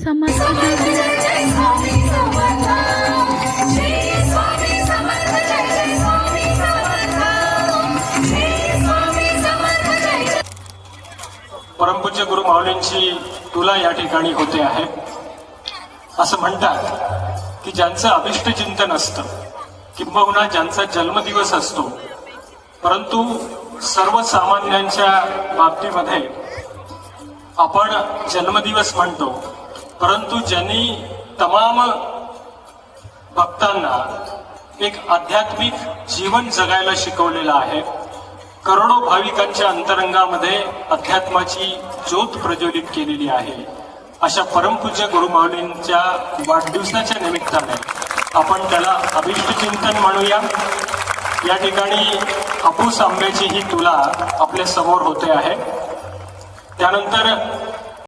समर्थ परमपूज्य गुरु माऊलींची तुला या ठिकाणी होते आहे. असं म्हणतात की ज्यांचं अभिष्ट चिंतन असतं किंबहुना ज्यांचा जन्मदिवस असतो, परंतु सर्वसामान्यांच्या बाबतीमध्ये आपण जन्मदिवस म्हणतो, परंतु ज्यांनी तमाम भक्तांना एक आध्यात्मिक जीवन जगायला शिकवलेलं आहे, करोडो भाविकांच्या अंतरंगामध्ये अध्यात्माची ज्योत प्रज्वलित केलेली आहे, अशा परमपूज्य गुरु माऊलींच्या वाढदिवसाच्या निमित्ताने आपण त्याला अभिष्ट चिंतन म्हणूया. या ठिकाणी हापूस आंब्याची ही तुला आपल्या समोर होते आहे. त्यानंतर